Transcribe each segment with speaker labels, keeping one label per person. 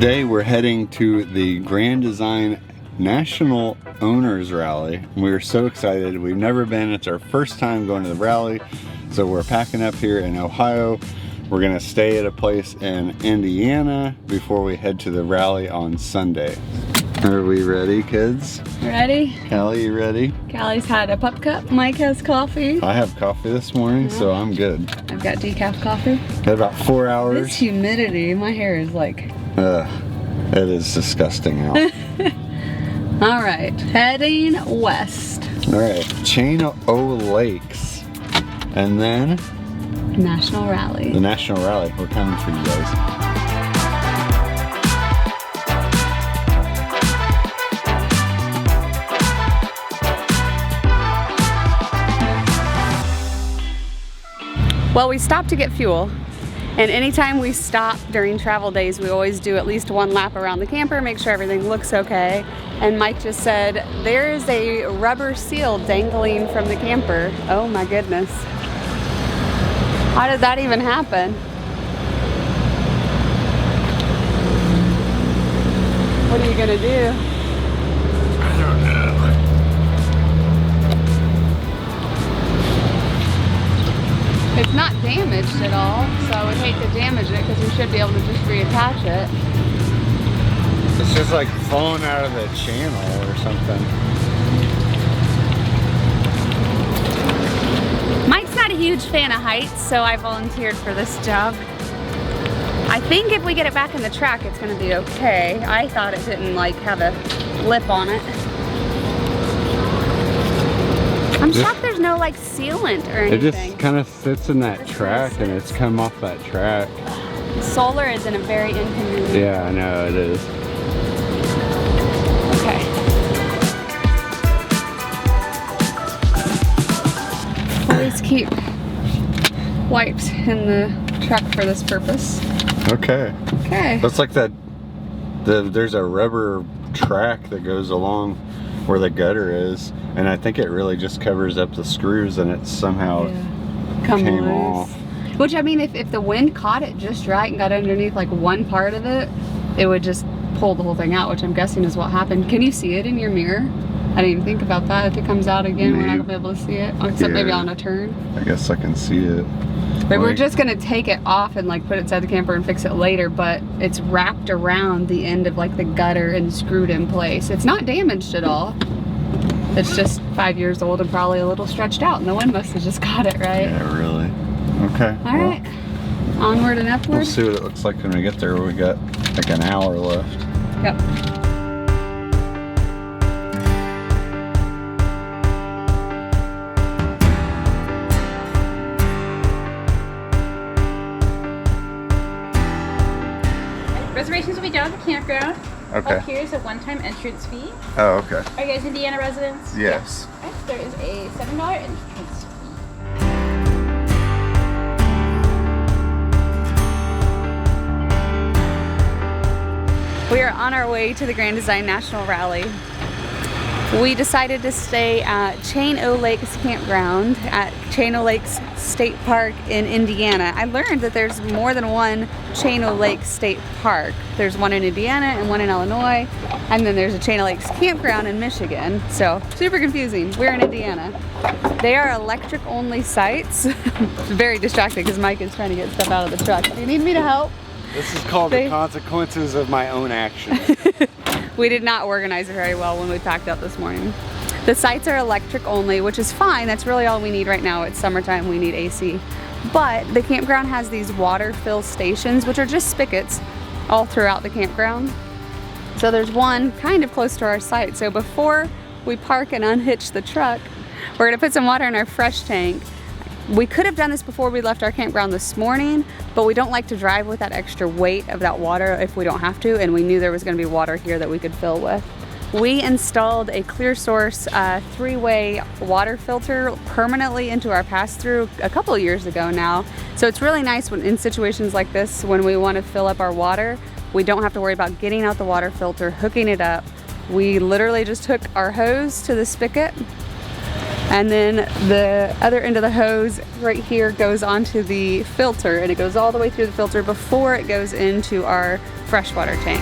Speaker 1: Today we're heading to the Grand Design National Owners Rally. We're so excited. We've never been. It's our first time going to the rally. So we're packing up here in Ohio. We're gonna stay at a place in Indiana before we head to the rally on Sunday. Are we ready, kids?
Speaker 2: Ready?
Speaker 1: Callie, you ready?
Speaker 2: Callie's had a pup cup. Mike has coffee.
Speaker 1: I have coffee this morning, so I'm good.
Speaker 2: I've got decaf coffee.
Speaker 1: Got about 4 hours.
Speaker 2: This humidity, my hair is like...
Speaker 1: It is disgusting out.
Speaker 2: All right, heading west.
Speaker 1: All right, Chain O Lakes. And then?
Speaker 2: National Rally.
Speaker 1: The National Rally. We're coming for you guys.
Speaker 2: Well, we stopped to get fuel, and anytime we stop during travel days, we always do at least one lap around the camper, make sure everything looks okay. And Mike just said, there is a rubber seal dangling from the camper. Oh my goodness. How did that even happen? What are you gonna do?
Speaker 1: I don't know.
Speaker 2: It's not damaged at all, so I would hate to damage it because we should be able to just reattach it.
Speaker 1: It's just like falling out of the channel or something.
Speaker 2: Mike's not a huge fan of heights, so I volunteered for this job. I think if we get it back in the track, it's gonna be okay. I thought it didn't like have a lip on it. I'm shocked there's no like sealant or anything.
Speaker 1: It just kind of sits in that track and it's come off that track.
Speaker 2: Solar is in a very inconvenient.
Speaker 1: Yeah, I know it is.
Speaker 2: Okay. Always keep wipes in the truck for this purpose.
Speaker 1: Okay.
Speaker 2: Okay.
Speaker 1: That's like that, there's a rubber track that goes along where the gutter is, and I think it really just covers up the screws and it somehow came off.
Speaker 2: Which, I mean, if the wind caught it just right and got underneath like one part of it, it would just pull the whole thing out, which I'm guessing is what happened. Can you see it in your mirror? I didn't even think about that. If it comes out again, we're not gonna be able to see it, except maybe on a turn.
Speaker 1: I guess I can see it.
Speaker 2: But we're just gonna take it off and like put it inside the camper and fix it later, but it's wrapped around the end of like the gutter and screwed in place. It's not damaged at all. It's just 5 years old and probably a little stretched out, and the wind must have just got it, right?
Speaker 1: Yeah, really. Okay.
Speaker 2: All right. Onward and upward.
Speaker 1: We'll see what it looks like when we get there. We got like an hour left.
Speaker 2: Yep.
Speaker 3: Reservations will be down at the campground.
Speaker 1: Okay.
Speaker 3: Up here is a one-time entrance fee.
Speaker 1: Oh, okay.
Speaker 3: Are you guys Indiana residents?
Speaker 1: Yes.
Speaker 3: Okay, there is a $7 entrance fee.
Speaker 2: We are on our way to the Grand Design National Rally. We decided to stay at Chain O Lakes Campground at Chain O Lakes State Park in Indiana. I learned that there's more than one Chain O Lakes State Park. There's one in Indiana and one in Illinois, and then there's a Chain O Lakes Campground in Michigan. So super confusing. We're in Indiana. They are electric only sites. It's very distracting because Mike is trying to get stuff out of the truck. Do you need me to help?
Speaker 1: This is called the consequences of my own actions.
Speaker 2: We did not organize it very well when we packed up this morning. The sites are electric only, which is fine. That's really all we need right now. It's summertime, we need AC. But the campground has these water fill stations, which are just spigots all throughout the campground. So there's one kind of close to our site. So before we park and unhitch the truck, we're gonna put some water in our fresh tank. We could have done this before we left our campground this morning, but we don't like to drive with that extra weight of that water if we don't have to, and we knew there was going to be water here that we could fill with. We installed a Clear Source 3-way water filter permanently into our pass-through a couple of years ago now. So it's really nice when in situations like this, when we want to fill up our water, we don't have to worry about getting out the water filter, hooking it up. We literally just hook our hose to the spigot, and then the other end of the hose right here goes onto the filter, and it goes all the way through the filter before it goes into our freshwater tank.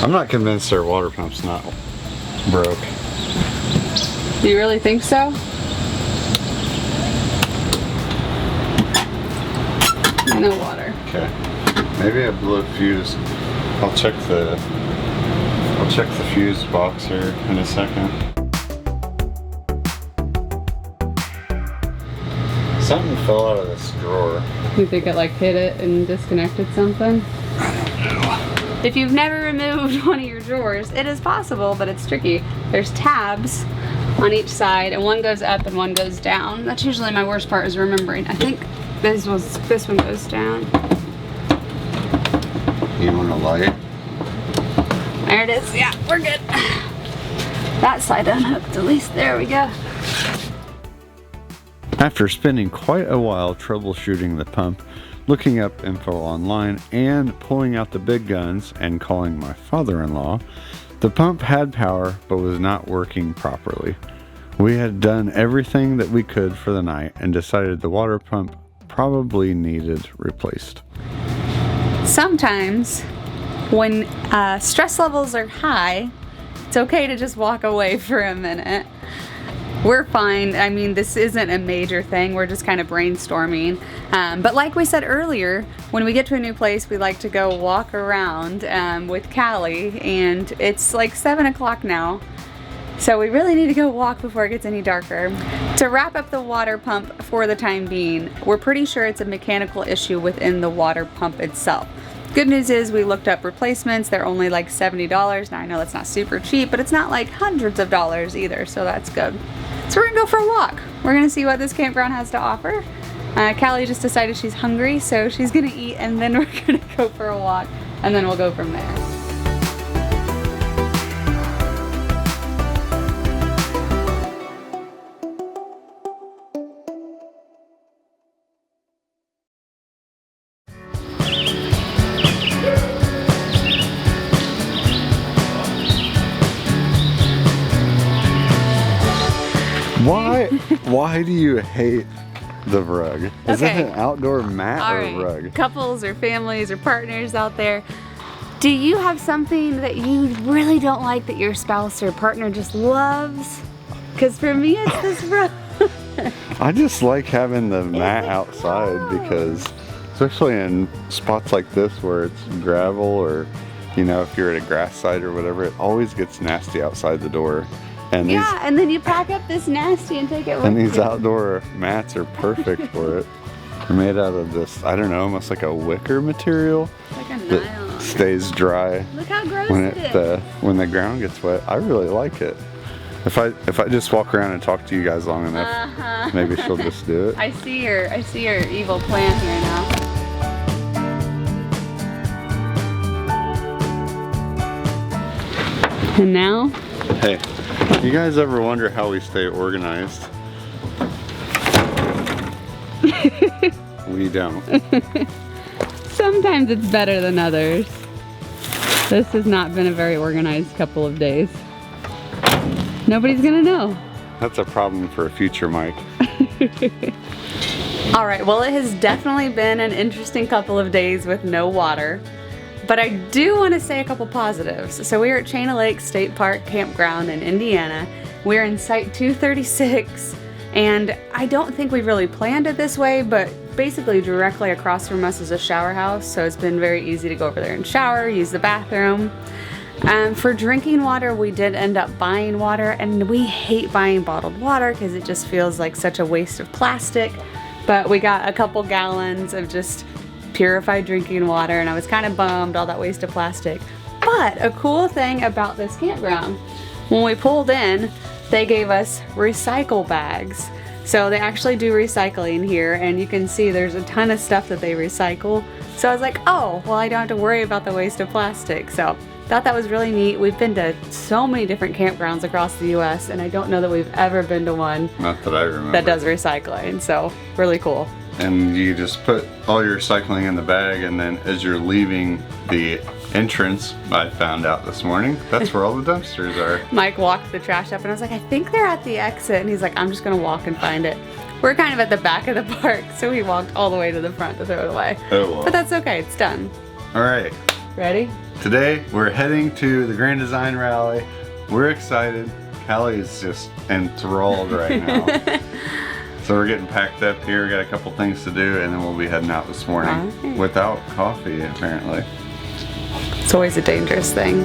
Speaker 1: I'm not convinced our water pump's not broke.
Speaker 2: Do you really think so? No water.
Speaker 1: Okay. Maybe I blew a fuse. I'll check the fuse box here in a second. Something fell out of this drawer.
Speaker 2: You think it like hit it and disconnected something? If you've never removed one of your drawers, it is possible, but it's tricky. There's tabs on each side, and one goes up and one goes down. That's usually my worst part, is remembering. I think this one goes down.
Speaker 1: You want a light?
Speaker 2: There it is. Yeah, we're good. That side unhooked, at least. There we go.
Speaker 1: After spending quite a while troubleshooting the pump, looking up info online, and pulling out the big guns and calling my father-in-law, the pump had power but was not working properly. We had done everything that we could for the night and decided the water pump probably needed replaced.
Speaker 2: Sometimes when stress levels are high, it's okay to just walk away for a minute. We're fine. I mean, this isn't a major thing. We're just kind of brainstorming. But like we said earlier, when we get to a new place, we like to go walk around with Callie, and it's like 7 o'clock now. So we really need to go walk before it gets any darker. To wrap up the water pump for the time being, we're pretty sure it's a mechanical issue within the water pump itself. Good news is we looked up replacements. They're only like $70. Now I know that's not super cheap, but it's not like hundreds of dollars either, so that's good. So we're gonna go for a walk. We're gonna see what this campground has to offer. Callie just decided she's hungry, so she's gonna eat, and then we're gonna go for a walk, and then we'll go from there.
Speaker 1: Why do you hate the rug? Is
Speaker 2: Okay.
Speaker 1: it an outdoor mat
Speaker 2: All
Speaker 1: or
Speaker 2: right,
Speaker 1: a rug?
Speaker 2: couples or families or partners out there, do you have something that you really don't like that your spouse or partner just loves? Because for me, it's this rug.
Speaker 1: I just like having the mat outside because, especially in spots like this where it's gravel, or, you know, if you're at a grass site or whatever, it always gets nasty outside the door. And
Speaker 2: Yeah, and then you pack up this nasty and take it with
Speaker 1: and these
Speaker 2: you.
Speaker 1: outdoor mats are perfect for it. They're made out of this, I don't know, almost like a wicker material
Speaker 2: Like a
Speaker 1: that
Speaker 2: nylon.
Speaker 1: stays dry
Speaker 2: Look how gross
Speaker 1: when
Speaker 2: it is.
Speaker 1: when the ground gets wet. I really like it. If I just walk around and talk to you guys long enough, maybe she'll just do it.
Speaker 2: I see your evil plan here now. And now?
Speaker 1: Hey, you guys ever wonder how we stay organized? We don't.
Speaker 2: Sometimes it's better than others. This has not been a very organized couple of days. Nobody's gonna know.
Speaker 1: That's a problem for a future Mike.
Speaker 2: All right, well, it has definitely been an interesting couple of days with no water, but I do want to say a couple positives. So we are at Chain of Lakes State Park Campground in Indiana. We're in Site 236, and I don't think we really planned it this way, but basically directly across from us is a shower house, so it's been very easy to go over there and shower, use the bathroom. For drinking water, we did end up buying water, and we hate buying bottled water because it just feels like such a waste of plastic. But we got a couple gallons of just purified drinking water, and I was kind of bummed, all that waste of plastic. But a cool thing about this campground, when we pulled in, they gave us recycle bags. So they actually do recycling here, and you can see there's a ton of stuff that they recycle. So I was like, oh, well, I don't have to worry about the waste of plastic. So thought that was really neat. We've been to so many different campgrounds across the US, and I don't know that we've ever been to one
Speaker 1: Not that I remember.
Speaker 2: that does recycling. So really cool.
Speaker 1: And you just put all your recycling in the bag, and then as you're leaving the entrance, I found out this morning. That's where all the dumpsters are.
Speaker 2: Mike walked the trash up and I was like, I think they're at the exit. And he's like, I'm just gonna walk and find it. We're kind of at the back of the park, so he walked all the way to the front to throw it away.
Speaker 1: Oh well.
Speaker 2: But that's okay, it's done.
Speaker 1: All right.
Speaker 2: Ready?
Speaker 1: Today we're heading to the Grand Design Rally. We're excited. Callie is just enthralled right now. So we're getting packed up here. We got a couple things to do, and then we'll be heading out this morning
Speaker 2: All right.
Speaker 1: without coffee, apparently.
Speaker 2: It's always a dangerous thing.